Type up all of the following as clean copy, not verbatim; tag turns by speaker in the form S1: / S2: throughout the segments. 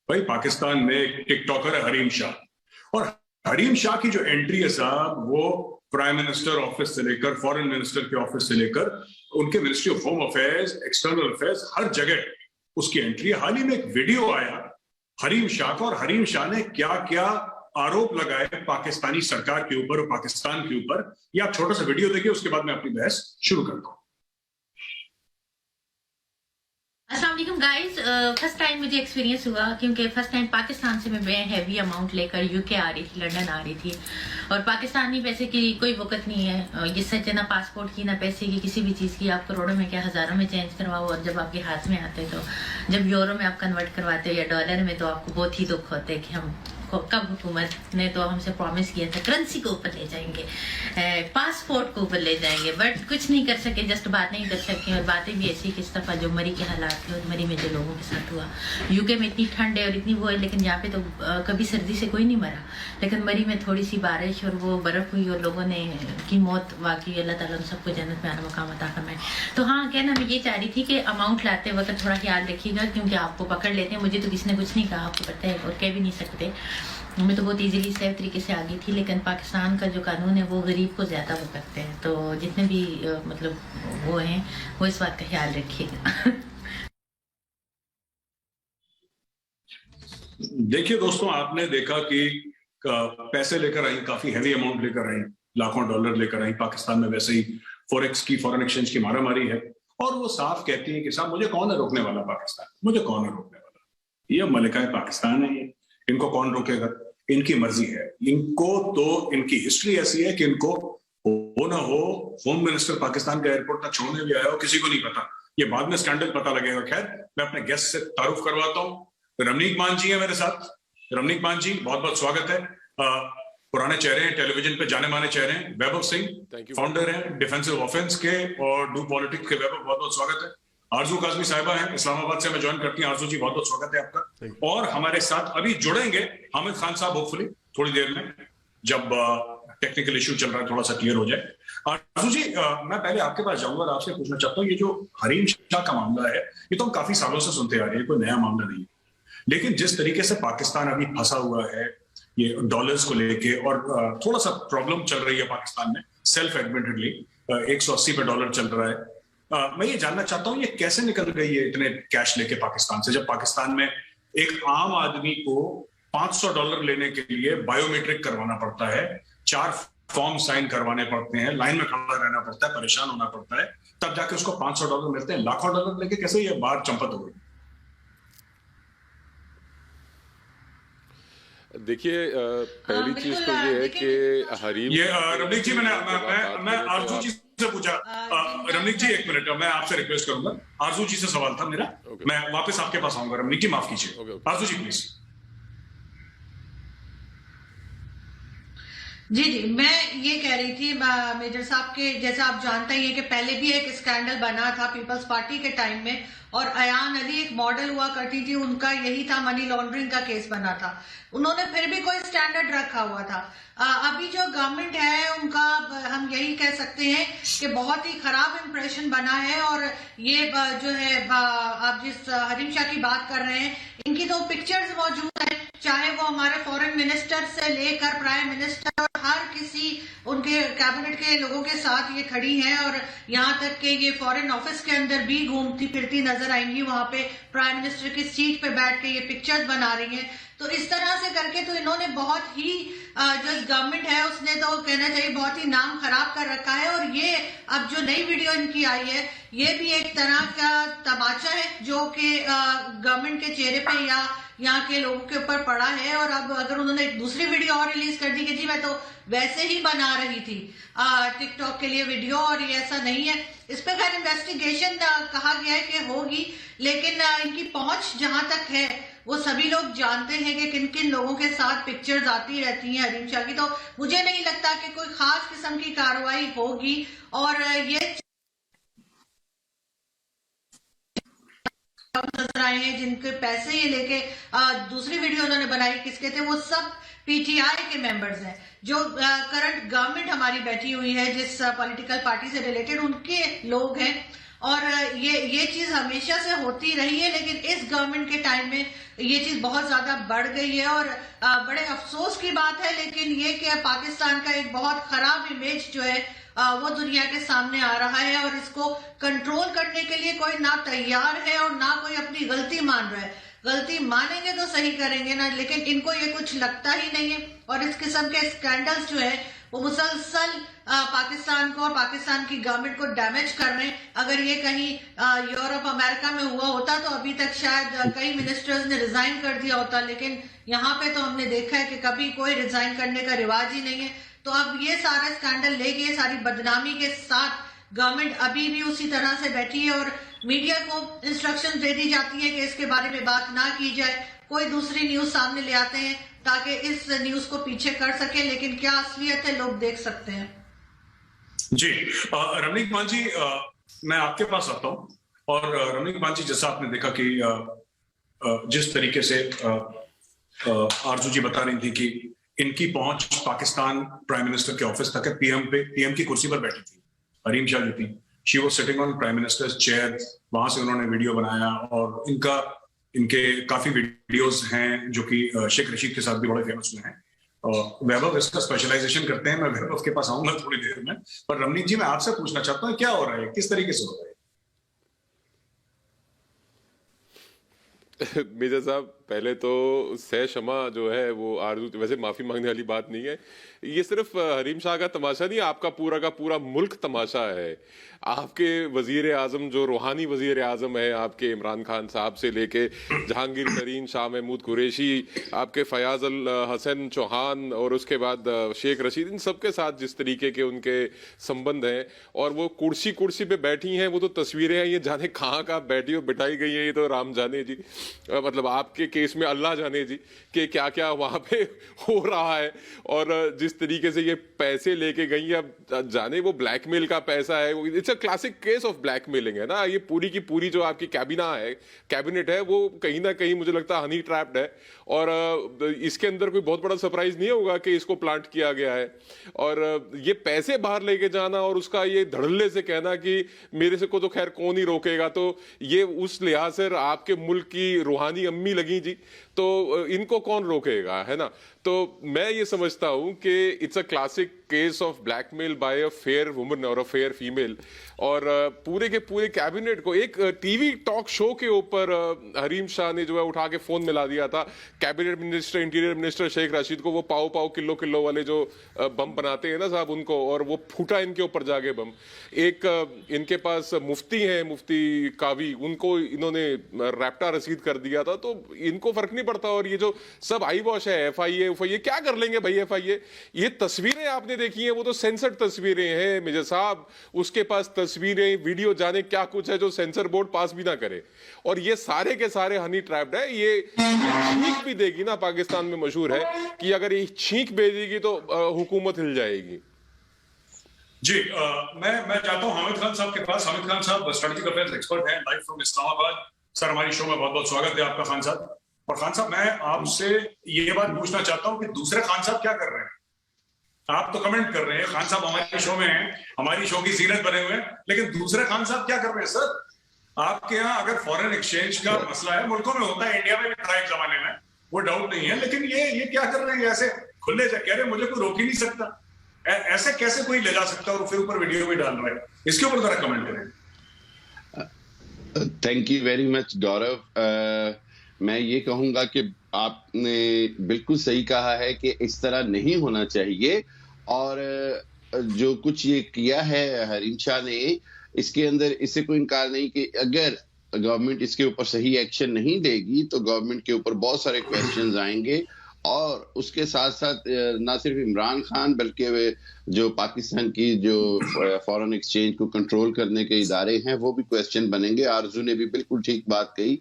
S1: भाई पाकिस्तान में एक टिकटॉकर है हरीम शाह, और हरीम शाह की जो एंट्री है साहब, वो प्राइम मिनिस्टर ऑफिस से लेकर फॉरेन मिनिस्टर के ऑफिस से लेकर उनके ministry of home affairs, external affairs, हर जगह उसकी एंट्री है। हाल ही में एक वीडियो आया हरीम शाह का, और हरीम शाह ने क्या क्या आरोप लगाए पाकिस्तानी सरकार के ऊपर और पाकिस्तान के ऊपर। ये आप छोटा सा वीडियो देखिए, उसके बाद मैं अपनी बहस शुरू करता हूं।
S2: अस्सलाम वालेकुम गाइस, फर्स्ट टाइम मुझे एक्सपीरियंस हुआ क्योंकि फर्स्ट टाइम पाकिस्तान से मैं हैवी अमाउंट लेकर यूके आ रही थी, लंदन आ रही थी, और पाकिस्तानी पैसे की कोई वक़्त नहीं है। ये सच है, ना पासपोर्ट की ना पैसे की, किसी भी चीज़ की। आप करोड़ों में क्या हज़ारों में चेंज करवाओ, और जब आपके हाथ में आते तो जब यूरो में आप कन्वर्ट करवाते हो या डॉलर में, तो आपको बहुत ही दुख होता है कि हम कब हुकूमत ने तो हमसे प्रॉमिस किया था करेंसी को ऊपर ले जाएंगे, पासपोर्ट को ऊपर ले जाएंगे, बट कुछ नहीं कर सके, जस्ट बात नहीं कर सके। और बातें भी ऐसी किस दफ़ा जो मरी के हालात थे, और मरी में जो लोगों के साथ हुआ। यूके में इतनी ठंड है और इतनी वो है, लेकिन यहाँ पे तो कभी सर्दी से कोई नहीं मरा, लेकिन मरी में थोड़ी सी बारिश और वो बर्फ़ हुई और लोगों ने की मौत वाकई। अल्लाह ताला उन सबको जन्नत में आला मकाम अता फरमाए। तो हाँ, कहना मैं ये चाह रही थी कि अमाउंट लाते वक्त थोड़ा ख्याल रखिएगा, क्योंकि आपको पकड़ लेते हैं। मुझे तो किसी ने कुछ नहीं कहा, आपको पता है, और कह भी नहीं सकते। मैं तो बहुत इजीली सेफ तरीके से आ गई थी, लेकिन पाकिस्तान का जो कानून है वो गरीब को ज़्यादा वो करते हैं। तो जितने भी मतलब वो हैं, वो इस बात का ख्याल रखिएगा।
S1: देखिए दोस्तों, आपने देखा कि पैसे लेकर आई, काफी हैवी अमाउंट लेकर आई, लाखों डॉलर लेकर आई। पाकिस्तान में वैसे ही फॉरेक्स की, फॉरेन एक्सचेंज की मारामारी है, और वो साफ कहती है कि साहब मुझे कौन है रोकने वाला, पाकिस्तान मुझे कौन है रोकने वाला। ये मलिका पाकिस्तान है, ये इनको कौन रोकेगा, इनकी मर्जी है। इनको तो इनकी हिस्ट्री ऐसी है कि इनको हो ना हो होम मिनिस्टर पाकिस्तान का एयरपोर्ट तक छोड़ने भी आया हो, किसी को नहीं पता। ये बाद में स्कैंडल पता लगेगा। खैर, मैं अपने गेस्ट से तारुफ करवाता हूँ। रमनीक मान जी है मेरे साथ। रमनीक मान जी, बहुत बहुत स्वागत है। पुराने चेहरे हैं, टेलीविजन पे जाने माने चेहरे हैं। वैभव सिंह फाउंडर हैं डिफेंसिव ऑफेंस के और डू पॉलिटिक्स के। वैभव, बहुत बहुत स्वागत है। आरजू काजमी साहिबा हैं, इस्लामाबाद से हमें ज्वाइन करती हैं। आरजू जी, बहुत बहुत स्वागत है आपका। और हमारे साथ अभी जुड़ेंगे हामिद खान साहब, होपफुली थोड़ी देर में, जब टेक्निकल इश्यू चल रहा है थोड़ा सा क्लियर हो जाए। आरजू जी, मैं पहले आपके पास जाऊंगा और आपसे पूछना चाहता हूँ, ये जो हरीम शाह का मामला है, ये तो हम काफी सालों से सुनते आ रहे हैं, कोई नया मामला नहीं है। लेकिन जिस तरीके से पाकिस्तान अभी फंसा हुआ है ये डॉलर्स को लेके, और थोड़ा सा प्रॉब्लम चल रही है पाकिस्तान में, सेल्फ एडमिटेडली 180 पे डॉलर चल रहा है। मैं ये जानना चाहता हूँ, ये कैसे निकल गई है इतने कैश लेके पाकिस्तान से, जब पाकिस्तान में एक आम आदमी को $500 लेने के लिए बायोमेट्रिक करवाना पड़ता है, 4 फॉर्म साइन करवाने पड़ते हैं, लाइन में खड़ा रहना पड़ता है, परेशान होना पड़ता है, तब जाके उसको $500 मिलते हैं। लाखों डॉलर लेके कैसे ये बाहर चंपत हो गई?
S3: देखिए, पहली चीज तो ये है कि हरीम,
S1: ये रमनीक जी, मैं आरजू जी से पूछा। रमनीक जी, एक मिनट, मैं आपसे रिक्वेस्ट करूंगा। आरजू जी से सवाल था मेरा, मैं वापस आपके पास आऊंगा। रमनीक जी, माफ कीजिए। आरजू जी प्लीज।
S4: जी जी, मैं ये कह रही थी मेजर साहब के, जैसा आप जानते ही हैं कि पहले भी एक स्कैंडल बना था पीपल्स पार्टी के टाइम में, और अयान अली एक मॉडल हुआ करती थी, उनका यही था, मनी लॉन्ड्रिंग का केस बना था। उन्होंने फिर भी कोई स्टैंडर्ड रखा हुआ था। अभी जो गवर्नमेंट है उनका, हम यही कह सकते हैं कि बहुत ही खराब इंप्रेशन बना है। और ये जो है, आप जिस हरीम शाह की बात कर रहे हैं, इनकी तो पिक्चर्स मौजूद है, चाहे वो हमारे फॉरेन मिनिस्टर से लेकर प्राइम मिनिस्टर और हर किसी उनके कैबिनेट के लोगों के साथ ये खड़ी हैं, और यहाँ तक कि ये फॉरेन ऑफिस के अंदर भी घूमती फिरती नजर आएंगी, वहां पे प्राइम मिनिस्टर की सीट पे बैठ के ये पिक्चर्स बना रही हैं। तो इस तरह से करके तो इन्होंने बहुत ही, जो गवर्नमेंट है उसने तो कहना चाहिए बहुत ही नाम खराब कर रखा है। और ये अब जो नई वीडियो इनकी आई है, ये भी एक तरह का तमाचा है जो कि गवर्नमेंट के चेहरे पे या यहाँ के लोगों के ऊपर पड़ा है। और अब अगर उन्होंने एक दूसरी वीडियो और रिलीज कर दी कि जी मैं तो वैसे ही बना रही थी टिकटॉक के लिए वीडियो, और ये ऐसा नहीं है। इस पे खैर इन्वेस्टिगेशन कहा गया है कि होगी, लेकिन इनकी पहुंच जहां तक है वो सभी लोग जानते हैं कि किन किन लोगों के साथ पिक्चर्स आती रहती हैं हरीम शाह की। तो मुझे नहीं लगता कि कोई खास किस्म की कार्रवाई होगी। और ये नजर आए हैं जिनके पैसे ये लेके दूसरी वीडियो उन्होंने बनाई, किसके थे, वो सब पीटीआई के मेंबर्स हैं, जो करंट गवर्नमेंट हमारी बैठी हुई है, जिस पॉलिटिकल पार्टी से रिलेटेड उनके लोग हैं। और ये चीज हमेशा से होती रही है, लेकिन इस गवर्नमेंट के टाइम में ये चीज बहुत ज्यादा बढ़ गई है। और बड़े अफसोस की बात है, लेकिन ये कि पाकिस्तान का एक बहुत खराब इमेज जो है वो दुनिया के सामने आ रहा है, और इसको कंट्रोल करने के लिए कोई ना तैयार है और ना कोई अपनी गलती मान रहा है। गलती मानेंगे तो सही करेंगे ना, लेकिन इनको ये कुछ लगता ही नहीं है। और इस किस्म के स्कैंडल्स जो है वो मुसलसल पाकिस्तान को और पाकिस्तान की गवर्नमेंट को डैमेज कर रहे हैं। अगर ये कहीं यूरोप अमेरिका में हुआ होता तो अभी तक शायद कई मिनिस्टर्स ने रिजाइन कर दिया होता, लेकिन यहाँ पे तो हमने देखा है कि कभी कोई रिजाइन करने का रिवाज ही नहीं है। तो अब ये सारा स्कैंडल लेके, ये सारी बदनामी के साथ गवर्नमेंट अभी भी उसी तरह से बैठी है और मीडिया को इंस्ट्रक्शन दे दी जाती है कि इसके बारे में बात ना की जाए। कोई दूसरी न्यूज सामने ले आते हैं ताकि इस न्यूज को पीछे कर सके, लेकिन क्या असलियत है लोग देख सकते हैं।
S1: जी रमनीक मान जी, मैं आपके पास आता हूं। और रमनीक मान जी, जैसा आपने देखा कि जिस तरीके से आरजू जी बता रही थी कि इनकी पहुंच पाकिस्तान प्राइम मिनिस्टर के ऑफिस तक है, पीएम की कुर्सी पर बैठी थी हरीम शाह जी थी। She was sitting on prime ministers chair, वहां से उन्होंने वीडियो बनाया और इनके काफी वीडियोस हैं जो कि शेख रशीद के साथ भी बड़े फेमस हुए हैं। वैभव इसका स्पेशलाइजेशन करते हैं, मैं वैभव के पास आऊंगा थोड़ी देर में। पर रमनीक जी, मैं आपसे पूछना चाहता हूँ क्या हो रहा है, किस तरीके से हो रहा है?
S3: मेजर साहब, पहले तो सह क्षमा जो है वो आरजू, वैसे माफी मांगने वाली बात नहीं है। ये सिर्फ हरीम शाह का तमाशा नहीं, आपका पूरा का पूरा मुल्क तमाशा है। आपके वजीर आजम, जो रूहानी वजीर आजम है, आपके इमरान खान साहब से लेके जहांगीर तरीन, शाह महमूद कुरैशी, आपके फयाज अल हसन चौहान और उसके बाद शेख रशीद, इन सब के साथ जिस तरीके के उनके संबंध हैं, और वो कुर्सी पे बैठी हैं, वो तो तस्वीरें हैं, ये जाने कहाँ कहाँ बैठी हो बिठाई गई हैं, ये तो राम जाने जी, मतलब आपके केस में अल्लाह जाने जी कि क्या क्या वहां पे हो रहा है। और जिस तरीके से ये पैसे लेके गई, अब जाने वो ब्लैकमेल का पैसा है, it's a classic case of blackmailing है ना। ये पूरी की पूरी जो आपकी कैबिनेट है वो कहीं ना कहीं मुझे लगता है हनी ट्रैप्ड है, और इसके अंदर कोई बहुत बड़ा सरप्राइज नहीं होगा कि इसको प्लांट किया गया है। और ये पैसे बाहर लेके जाना और उसका ये धड़ल्ले से कहना कि मेरे से को तो खैर कौन ही रोकेगा, तो ये उस लिहाज से आपके मुल्क की रूहानी अम्मी लगी जी, तो इनको कौन रोकेगा, है ना। तो मैं ये समझता हूं कि it's a classic case of blackmail by a fair woman और अ फेयर फीमेल। और पूरे के पूरे कैबिनेट को एक टीवी टॉक शो के ऊपर हरीम शाह ने जो है उठा के फोन मिला दिया था cabinet minister, interior minister Sheikh Rashid को, वो पाव किलो वाले जो बम बनाते हैं ना साहब उनको, और वो फूटा इनके ऊपर जाके बम। एक इनके पास मुफ्ती हैं, मुफ्ती कावी, उनको इन्होंने रैप्टा रसीद कर दिया था, तो इनको फर्क नहीं पड़ता। और ये जो सब आई वॉश है, एफआईए क्या कर लेंगे भाई एफआईए। ये तस्वीरें आपने देखी हैं, वो तो सेंसर्ड तस्वीरें हैं मेजर साहब, उसके पास तस्वीरें वीडियो जाने क्या कुछ है जो सेंसर बोर्ड पास भी ना करे। और ये सारे के सारे हनी ट्रैप्ड है। ये छींक भी देगी ना, पाकिस्तान में मशहूर है कि अगर ये छींक भेजेगी तो हुकूमत हिल जाएगी।
S1: जी मैं चाहता हूं हामिद खान साहब के पास। हामिद खान साहब स्ट्रेटेजिक अफेयर्स एक्सपर्ट हैं, लाइव फ्रॉम इस्लामाबाद। सर, हमारी शो में बहुत बहुत स्वागत है आपका खान साहब। और खान साहब, मैं आपसे ये बात पूछना चाहता हूं कि दूसरे खान साहब क्या कर रहे हैं? आप तो कमेंट कर रहे हैं, खान साहब हमारी शो में हैं, हमारी शो की जीनत बने हुए हैं, लेकिन दूसरे खान साहब क्या कर रहे हैं? सर, आपके यहाँ अगर फॉरेन एक्सचेंज का मसला है, मुल्कों में होता है, इंडिया में भी था एक जमाने में, वो डाउट नहीं है, लेकिन ये क्या कर रहे हैं? ऐसे खुले कह रहे मुझे कोई रोक ही नहीं सकता, ऐसे कैसे कोई ले जा सकता और फिर ऊपर वीडियो भी डाल रहा है? इसके ऊपर जरा कमेंट करें।
S5: थैंक यू वेरी मच गौरव। मैं ये कहूंगा कि आपने बिल्कुल सही कहा है कि इस तरह नहीं होना चाहिए, और जो कुछ ये किया है हरीम शाह ने, इसके अंदर इससे कोई इनकार नहीं कि अगर गवर्नमेंट इसके ऊपर सही एक्शन नहीं देगी तो गवर्नमेंट के ऊपर बहुत सारे क्वेश्चंस आएंगे। और उसके साथ साथ ना सिर्फ इमरान खान बल्कि जो पाकिस्तान की जो फॉरेन एक्सचेंज को कंट्रोल करने के इदारे हैं वो भी क्वेश्चन बनेंगे। आरजू ने भी बिल्कुल ठीक बात कही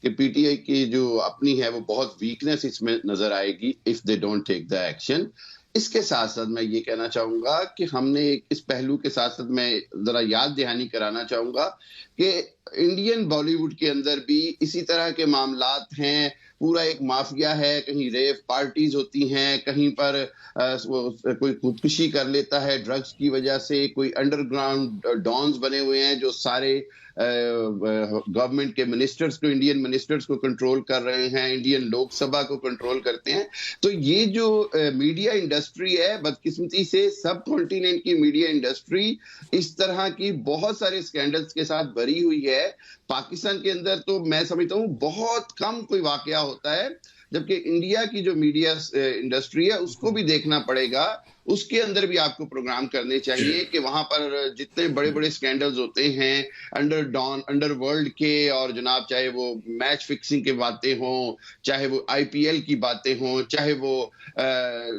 S5: कि पीटीआई की जो अपनी है वो बहुत वीकनेस इसमें नजर आएगी if they don't take the action. इसके साथ साथ मैं ये कहना चाहूंगा कि हमने इस पहलू के साथ साथ मैं जरा याद दहानी कराना चाहूंगा कि इंडियन बॉलीवुड के अंदर भी इसी तरह के मामलात हैं, पूरा एक माफिया है, कहीं रेव पार्टीज होती हैं, कहीं पर कोई खुदकुशी कर लेता है ड्रग्स की वजह से, कोई अंडरग्राउंड डॉन्स बने हुए हैं जो सारे गवर्नमेंट के मिनिस्टर्स को, इंडियन मिनिस्टर्स को कंट्रोल कर रहे हैं, इंडियन लोकसभा को कंट्रोल करते हैं। तो ये जो मीडिया इंडस्ट्री है, बदकिस्मती से सब कॉन्टिनेंट की मीडिया इंडस्ट्री इस तरह की बहुत सारे स्कैंडल्स के साथ भरी हुई है। पाकिस्तान के अंदर तो मैं समझता हूँ बहुत कम कोई वाकया होता है, जबकि इंडिया की जो मीडिया इंडस्ट्री है उसको भी देखना पड़ेगा, उसके अंदर भी आपको प्रोग्राम करने चाहिए कि वहां पर जितने बड़े बड़े स्कैंडल्स होते हैं अंडरवर्ल्ड के, और जनाब चाहे वो मैच फिक्सिंग की बातें हों, चाहे वो आईपीएल की बातें हों, चाहे वो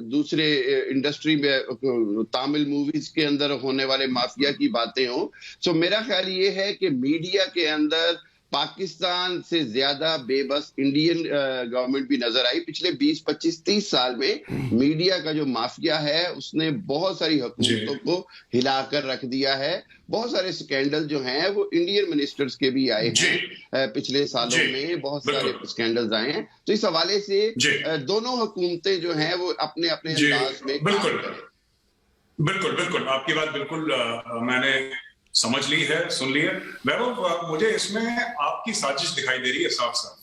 S5: दूसरे इंडस्ट्री में तमिल मूवीज के अंदर होने वाले माफिया की बातें हों। सो मेरा ख्याल ये है कि मीडिया के अंदर पाकिस्तान से ज्यादा बेबस इंडियन गवर्नमेंट भी नजर आई। पिछले 20, 25, 30 साल में मीडिया का जो माफिया है उसने बहुत सारी हुकूमतों को हिलाकर रख दिया है। बहुत सारे स्कैंडल जो हैं वो इंडियन मिनिस्टर्स के भी आए हैं पिछले सालों में, बहुत सारे स्कैंडल्स आए हैं। तो इस हवाले से दोनों हुकूमतें जो हैं वो अपने अपने अंदाज में
S1: बिल्कुल बिल्कुल आपकी बात बिल्कुल मैंने समझ ली है, सुन ली है। वैभव, मुझे इसमें आपकी साजिश दिखाई दे रही है साफ साफ,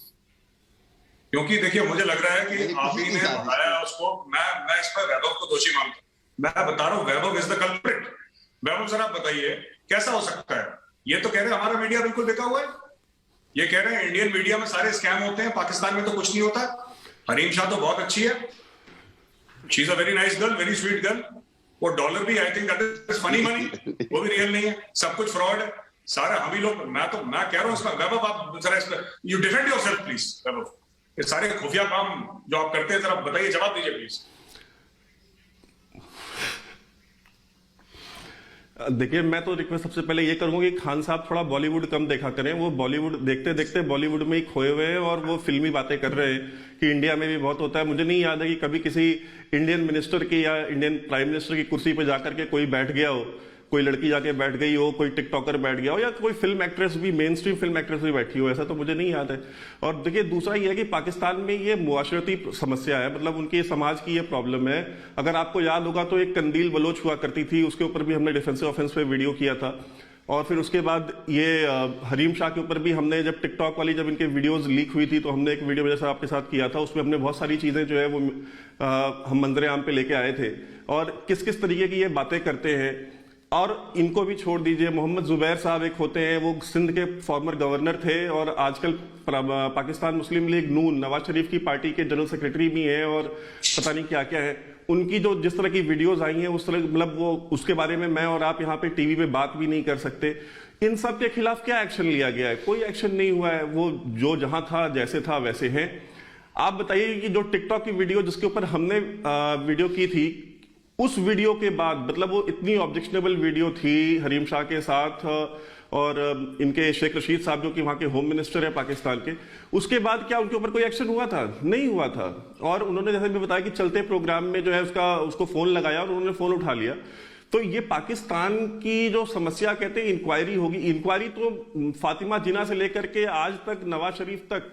S1: क्योंकि देखिए मुझे लग रहा है कि आप ही ने बताया उसको। मैं इस पर वैभव को दोषी मानता हूं। मैं बता रहा हूं वैभव इज द कल्प्रिट। वैभव जरा बताइए कैसा हो सकता है? ये तो कह रहे हैं हमारा मीडिया बिल्कुल बिका हुआ है, ये कह रहे हैं इंडियन मीडिया में सारे स्कैम होते हैं, पाकिस्तान में तो कुछ नहीं होता। हरीम शाह तो बहुत अच्छी है, she is a very nice girl, very sweet girl. वो डॉलर भी I think that is funny money, वो भी रियल नहीं है, सब कुछ फ्रॉड है सारा। हम ही लोग, मैं कह रहा हूं इसमें वैभव आप जरा इस पर यू डिफेंड योरसेल्फ प्लीज। वैभव, ये सारे खुफिया काम जो आप करते हैं जरा बताइए, जवाब दीजिए प्लीज।
S6: देखिए, मैं तो रिक्वेस्ट सबसे पहले ये करूंगा कि खान साहब थोड़ा बॉलीवुड कम देखा करें। वो बॉलीवुड देखते देखते बॉलीवुड में ही खोए हुए हैं और वो फिल्मी बातें कर रहे हैं कि इंडिया में भी बहुत होता है। मुझे नहीं याद है कि कभी किसी इंडियन मिनिस्टर की या इंडियन प्राइम मिनिस्टर की कुर्सी पर जाकर के कोई बैठ गया हो, कोई लड़की जाके बैठ गई हो, कोई टिकटॉकर बैठ गया हो, या कोई फिल्म एक्ट्रेस भी, मेन स्ट्रीम फिल्म एक्ट्रेस भी बैठी हो, ऐसा तो मुझे नहीं याद है। और देखिए, दूसरा ये है कि पाकिस्तान में ये मुआशरती समस्या है, मतलब उनके समाज की ये प्रॉब्लम है। अगर आपको याद होगा तो एक कंदील बलोच हुआ करती थी, उसके ऊपर भी हमने डिफेंसिव ऑफेंस पे वीडियो किया था। और फिर उसके बाद ये हरीम शाह के ऊपर भी हमने, जब टिकटॉक वाली जब इनके वीडियोस लीक हुई थी तो हमने एक वीडियो जैसा आपके साथ किया था, उसमें हमने बहुत सारी चीजें जो है वो हम मंजरे आम पे लेके आए थे, और किस किस तरीके की ये बातें करते हैं। और इनको भी छोड़ दीजिए, मोहम्मद जुबैर साहब एक होते हैं, वो सिंध के फॉर्मर गवर्नर थे और आजकल पाकिस्तान मुस्लिम लीग नून, नवाज शरीफ की पार्टी के जनरल सेक्रेटरी भी हैं, और पता नहीं क्या क्या है। उनकी जो जिस तरह की वीडियोस आई हैं उस तरह, मतलब वो उसके बारे में मैं और आप यहाँ पे टीवी पे बात भी नहीं कर सकते। इन सब के खिलाफ क्या एक्शन लिया गया है? कोई एक्शन नहीं हुआ है। वो जो जहां था जैसे था वैसे है। आप बताइए कि जो टिकटॉक की वीडियो जिसके ऊपर हमने वीडियो की थी, उस वीडियो के बाद, मतलब वो इतनी ऑब्जेक्शनेबल वीडियो थी हरीम शाह के साथ और इनके शेख रशीद साहब जो कि वहां के होम मिनिस्टर है पाकिस्तान के, उसके बाद क्या उनके ऊपर कोई एक्शन हुआ था? नहीं हुआ था। और उन्होंने जैसे भी बताया कि चलते प्रोग्राम में जो है उसको फोन लगाया और उन्होंने फोन उठा लिया। तो ये पाकिस्तान की जो समस्या, कहते हैं इंक्वायरी होगी, इंक्वायरी तो फातिमा जिन्ना से लेकर के आज तक नवाज शरीफ तक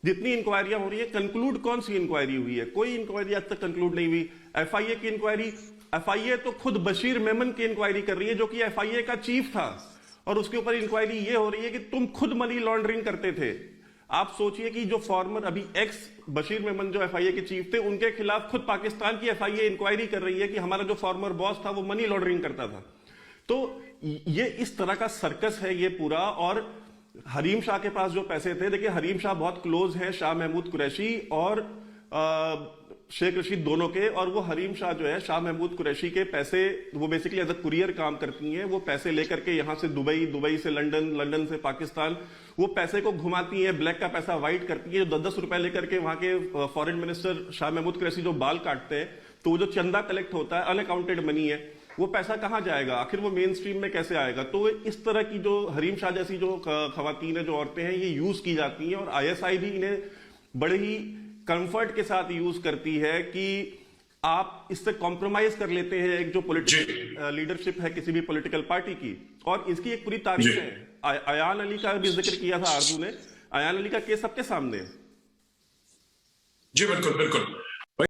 S6: जितनी इंक्वायरियां हो रही है, कंक्लूड कौन सी इंक्वायरी हुई है? कोई इंक्वायरी आज तक कंक्लूड नहीं हुई। एफआईए की इंक्वायरी, एफआईए तो खुद बशीर मेमन की इंक्वायरी कर रही है, जो कि एफआईए का चीफ था, और उसके ऊपर इंक्वायरी ये हो रही है कि तुम खुद मनी लॉन्ड्रिंग करते थे। आप सोचिए कि जो फॉर्मर, अभी एक्स बशीर मेमन जो एफआईए के चीफ थे, उनके खिलाफ खुद पाकिस्तान की एफआईए इंक्वायरी कर रही है कि हमारा जो फॉर्मर बॉस था वो मनी लॉन्ड्रिंग करता था। तो ये इस तरह का सर्कस है ये पूरा। और हरीम शाह के पास जो पैसे थे, देखिए हरीम शाह बहुत क्लोज है शाह महमूद कुरैशी और शेख रशीद दोनों के, और वो हरीम शाह जो है शाह महमूद कुरैशी के पैसे, वो बेसिकली एज अ कुरियर काम करती हैं। वो पैसे लेकर के यहाँ से दुबई, दुबई से लंदन, लंदन से पाकिस्तान, वो पैसे को घुमाती है, ब्लैक का पैसा व्हाइट करती है। जो 10-10 रुपए लेकर के वहां के फॉरेन मिनिस्टर शाह महमूद कुरैशी जो बाल काटते हैं, तो वो जो चंदा कलेक्ट होता है, अनअकाउंटेड मनी है, वो पैसा कहां जाएगा? आखिर वो मेन स्ट्रीम में कैसे आएगा? तो इस तरह की जो हरीम शाह जैसी जो खवातीन है, जो औरतें हैं, ये यूज की जाती हैं। और आईएसआई भी इन्हें बड़े ही कंफर्ट के साथ यूज करती है कि आप इससे कॉम्प्रोमाइज कर लेते हैं एक जो पॉलिटिकल लीडरशिप है किसी भी पॉलिटिकल पार्टी की, और इसकी एक पूरी तारीख है। अयान अली का भी जिक्र किया था आरजू ने, अयान अली का केस सबके सामने है।
S1: जी बिल्कुल बिल्कुल।